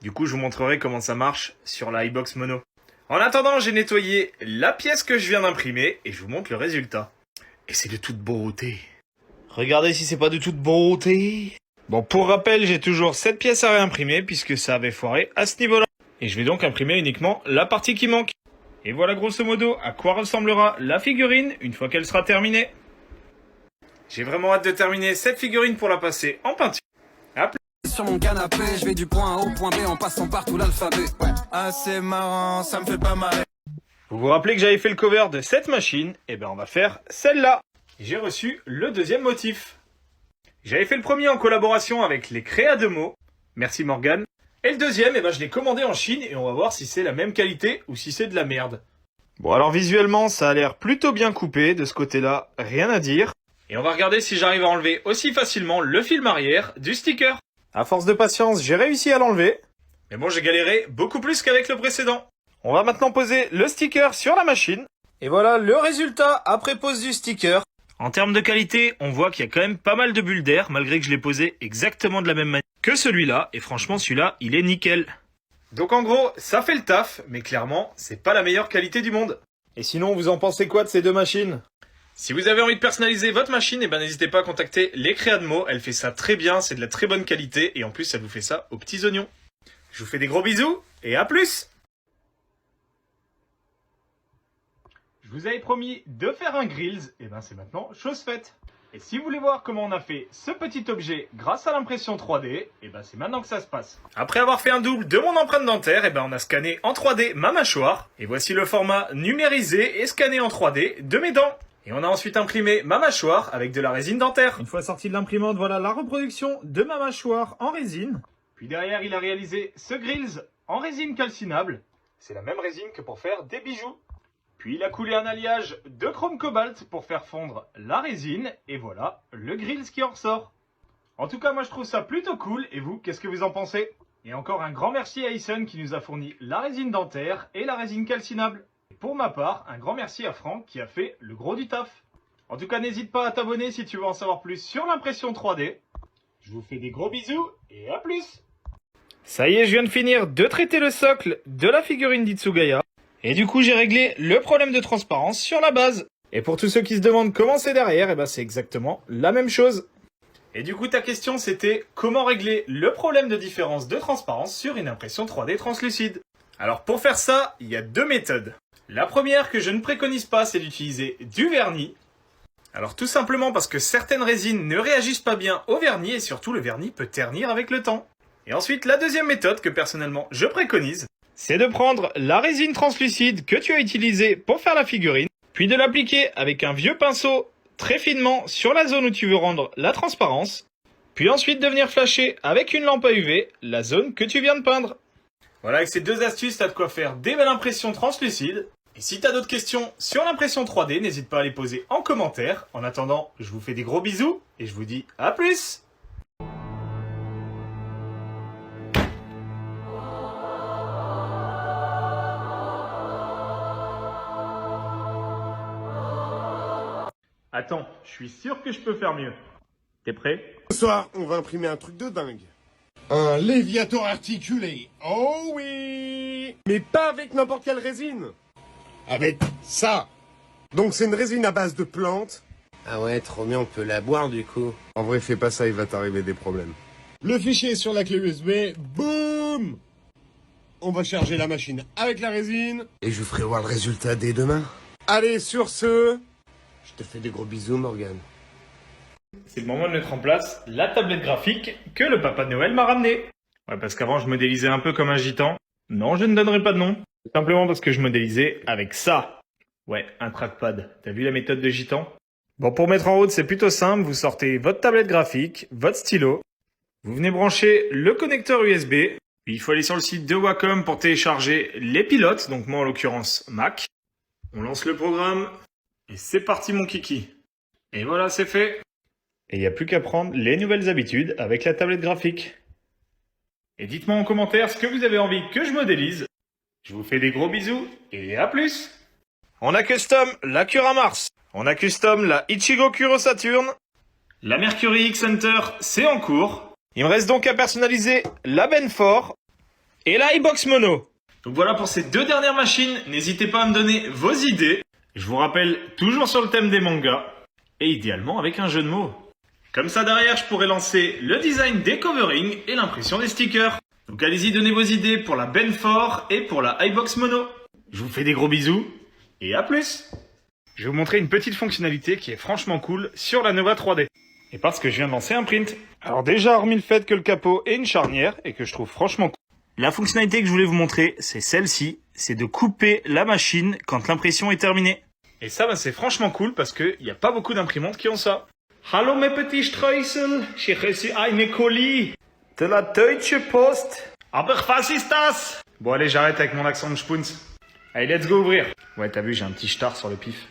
Speaker 1: Du coup, je vous montrerai comment ça marche sur la iBox Mono. En attendant, j'ai nettoyé la pièce que je viens d'imprimer et je vous montre le résultat. Et c'est de toute beauté.
Speaker 2: Regardez si c'est pas de toute beauté.
Speaker 1: Bon, pour rappel, j'ai toujours cette pièce à réimprimer puisque ça avait foiré à ce niveau-là. Et je vais donc imprimer uniquement la partie qui manque. Et voilà grosso modo à quoi ressemblera la figurine une fois qu'elle sera terminée. J'ai vraiment hâte de terminer cette figurine pour la passer en peinture. À plus.
Speaker 5: Sur mon canapé, je vais du point A au point B en passant par tout l'alphabet. Ouais. Ah, c'est marrant, ça me fait pas marrer.
Speaker 1: Vous vous rappelez que j'avais fait le cover de cette machine? Eh ben on va faire celle-là. J'ai reçu le deuxième motif. J'avais fait le premier en collaboration avec les Créa de mots. Merci Morgane. Et le deuxième, eh ben je l'ai commandé en Chine et on va voir si c'est la même qualité ou si c'est de la merde. Bon alors visuellement ça a l'air plutôt bien coupé de ce côté-là, rien à dire. Et on va regarder si j'arrive à enlever aussi facilement le film arrière du sticker. À force de patience, j'ai réussi à l'enlever. Mais bon, j'ai galéré beaucoup plus qu'avec le précédent. On va maintenant poser le sticker sur la machine. Et voilà le résultat après pose du sticker. En termes de qualité, on voit qu'il y a quand même pas mal de bulles d'air, malgré que je l'ai posé exactement de la même manière que celui-là. Et franchement, celui-là, il est nickel. Donc en gros, ça fait le taf, mais clairement, c'est pas la meilleure qualité du monde. Et sinon, vous en pensez quoi de ces deux machines ? Si vous avez envie de personnaliser votre machine, eh ben n'hésitez pas à contacter les Créa de mots. Elle fait ça très bien, c'est de la très bonne qualité et en plus elle vous fait ça aux petits oignons. Je vous fais des gros bisous et à plus. Je vous avais promis de faire un grills, et ben c'est maintenant chose faite. Et si vous voulez voir comment on a fait ce petit objet grâce à l'impression 3D, et ben c'est maintenant que ça se passe. Après avoir fait un double de mon empreinte dentaire, et ben on a scanné en 3D ma mâchoire. Et voici le format numérisé et scanné en 3D de mes dents. Et on a ensuite imprimé ma mâchoire avec de la résine dentaire. Une fois sorti de l'imprimante, voilà la reproduction de ma mâchoire en résine. Puis derrière, il a réalisé ce grills en résine calcinable. C'est la même résine que pour faire des bijoux. Puis il a coulé un alliage de chrome cobalt pour faire fondre la résine. Et voilà le grills qui en ressort. En tout cas, moi je trouve ça plutôt cool. Et vous, qu'est-ce que vous en pensez? Et encore un grand merci à Eason qui nous a fourni la résine dentaire et la résine calcinable. Pour ma part, un grand merci à Franck qui a fait le gros du taf. En tout cas, n'hésite pas à t'abonner si tu veux en savoir plus sur l'impression 3D. Je vous fais des gros bisous et à plus. Ça y est, je viens de finir de traiter le socle de la figurine d'Itsugaya. Et du coup, j'ai réglé le problème de transparence sur la base. Et pour tous ceux qui se demandent comment c'est derrière, eh ben c'est exactement la même chose. Et du coup, ta question c'était comment régler le problème de différence de transparence sur une impression 3D translucide. Alors pour faire ça, il y a deux méthodes. La première que je ne préconise pas, c'est d'utiliser du vernis. Alors tout simplement parce que certaines résines ne réagissent pas bien au vernis et surtout le vernis peut ternir avec le temps. Et ensuite, la deuxième méthode que personnellement je préconise, c'est de prendre la résine translucide que tu as utilisée pour faire la figurine, puis de l'appliquer avec un vieux pinceau très finement sur la zone où tu veux rendre la transparence, puis ensuite de venir flasher avec une lampe à UV la zone que tu viens de peindre. Voilà, avec ces deux astuces, tu as de quoi faire des belles impressions translucides. Et si tu as d'autres questions sur l'impression 3D, n'hésite pas à les poser en commentaire. En attendant, je vous fais des gros bisous et je vous dis à plus. Attends, je suis sûr que je peux faire mieux. T'es prêt?
Speaker 6: Ce soir, on va imprimer un truc de dingue. Un Léviator articulé. Oh oui! Mais pas avec n'importe quelle résine. Avec ça. Donc c'est une résine à base de plantes.
Speaker 7: Ah ouais, trop bien, on peut la boire du coup.
Speaker 6: En vrai, fais pas ça, il va t'arriver des problèmes. Le fichier est sur la clé USB. Boum! On va charger la machine avec la résine.
Speaker 7: Et je vous ferai voir le résultat dès demain.
Speaker 6: Allez, sur ce...
Speaker 7: Je te fais des gros bisous, Morgane.
Speaker 1: C'est le moment de mettre en place la tablette graphique que le Papa Noël m'a ramenée. Ouais, parce qu'avant je modélisais un peu comme un gitan. Non, je ne donnerai pas de nom. Simplement parce que je modélisais avec ça. Ouais, un trackpad. T'as vu la méthode de Gitan? Bon, pour mettre en route, c'est plutôt simple. Vous sortez votre tablette graphique, votre stylo. Vous venez brancher le connecteur USB. Puis il faut aller sur le site de Wacom pour télécharger les pilotes. Donc moi, en l'occurrence, Mac. On lance le programme. Et c'est parti, mon kiki. Et voilà, c'est fait. Et il n'y a plus qu'à prendre les nouvelles habitudes avec la tablette graphique. Et dites-moi en commentaire ce que vous avez envie que je modélise. Je vous fais des gros bisous et à plus. On a custom la Cura Mars. On a custom la Ichigo Kuro Saturn. La Mercury X Hunter, c'est en cours. Il me reste donc à personnaliser la Benford et la iBox Mono. Donc voilà pour ces deux dernières machines. N'hésitez pas à me donner vos idées. Je vous rappelle, toujours sur le thème des mangas. Et idéalement avec un jeu de mots. Comme ça derrière, je pourrais lancer le design des coverings et l'impression des stickers. Donc allez-y, donnez vos idées pour la Benford et pour la iBox Mono. Je vous fais des gros bisous et à plus. Je vais vous montrer une petite fonctionnalité qui est franchement cool sur la Nova 3D. Et parce que je viens de lancer un print. Alors déjà, hormis le fait que le capot est une charnière et que je trouve franchement cool. La fonctionnalité que je voulais vous montrer, c'est celle-ci. C'est de couper la machine quand l'impression est terminée. Et ça, c'est franchement cool parce qu'il n'y a pas beaucoup d'imprimantes qui ont ça. Hallo mes petits Streusel, j'ai reçu eine colis. De la Deutsche Post. Aber was ist das? Bon allez, j'arrête avec mon accent de Spunz. Allez, let's go ouvrir. Ouais, t'as vu, j'ai un petit star sur le pif.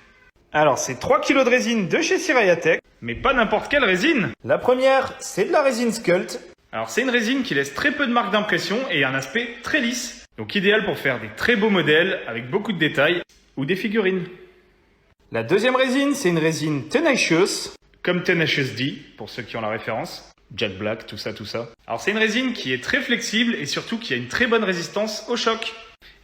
Speaker 1: Alors, c'est 3 kg de résine de chez Sirayatech, mais pas n'importe quelle résine. La première, c'est de la résine Sculpt. Alors, c'est une résine qui laisse très peu de marques d'impression et un aspect très lisse. Donc, idéal pour faire des très beaux modèles avec beaucoup de détails ou des figurines. La deuxième résine, c'est une résine Tenacious. Comme Tenacious D, pour ceux qui ont la référence. Jack Black, tout ça, tout ça. Alors c'est une résine qui est très flexible et surtout qui a une très bonne résistance au choc.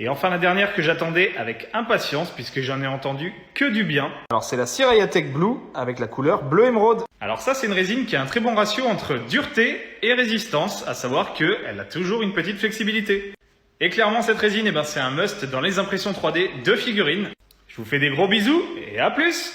Speaker 1: Et enfin la dernière que j'attendais avec impatience puisque j'en ai entendu que du bien. Alors c'est la Sirayatech Blue avec la couleur bleu émeraude. Alors ça c'est une résine qui a un très bon ratio entre dureté et résistance, à savoir qu'elle a toujours une petite flexibilité. Et clairement cette résine, c'est un must dans les impressions 3D de figurines. Je vous fais des gros bisous et à plus.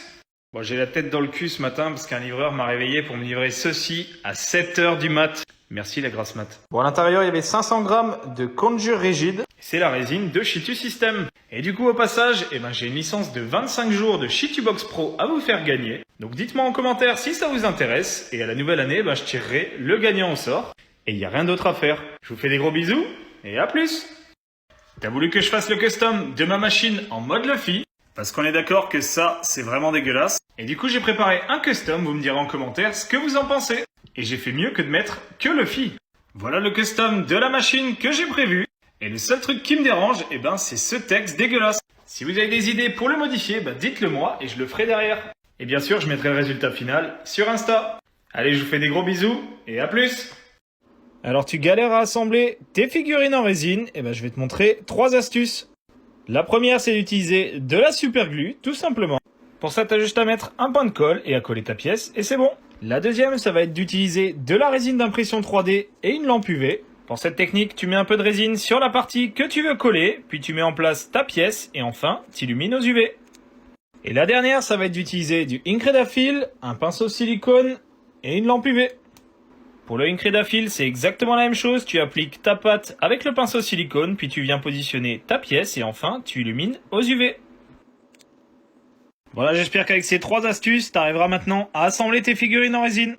Speaker 1: Bon, j'ai la tête dans le cul ce matin parce qu'un livreur m'a réveillé pour me livrer ceci à 7h du mat. Merci la grasse mat. Bon, à l'intérieur, il y avait 500 grammes de conjure rigide. C'est la résine de Shitu System. Et du coup, au passage, j'ai une licence de 25 jours de Shitubox Pro à vous faire gagner. Donc dites-moi en commentaire si ça vous intéresse. Et à la nouvelle année, je tirerai le gagnant au sort. Et il n'y a rien d'autre à faire. Je vous fais des gros bisous et à plus. T'as voulu que je fasse le custom de ma machine en mode Luffy? Parce qu'on est d'accord que ça, c'est vraiment dégueulasse. Et du coup, j'ai préparé un custom, vous me direz en commentaire ce que vous en pensez. Et j'ai fait mieux que de mettre que Luffy. Voilà le custom de la machine que j'ai prévu. Et le seul truc qui me dérange, c'est ce texte dégueulasse. Si vous avez des idées pour le modifier, dites-le moi et je le ferai derrière. Et bien sûr, je mettrai le résultat final sur Insta. Allez, je vous fais des gros bisous et à plus. Alors tu galères à assembler tes figurines en résine, je vais te montrer 3 astuces. La première, c'est d'utiliser de la superglue, tout simplement. Pour ça, tu as juste à mettre un point de colle et à coller ta pièce, et c'est bon. La deuxième, ça va être d'utiliser de la résine d'impression 3D et une lampe UV. Pour cette technique, tu mets un peu de résine sur la partie que tu veux coller, puis tu mets en place ta pièce, et enfin, tu illumines aux UV. Et la dernière, ça va être d'utiliser du Incredafil, un pinceau silicone et une lampe UV. Pour le Incredafil, c'est exactement la même chose. Tu appliques ta pâte avec le pinceau silicone, puis tu viens positionner ta pièce et enfin, tu illumines aux UV. Voilà, j'espère qu'avec ces 3 astuces, tu arriveras maintenant à assembler tes figurines en résine.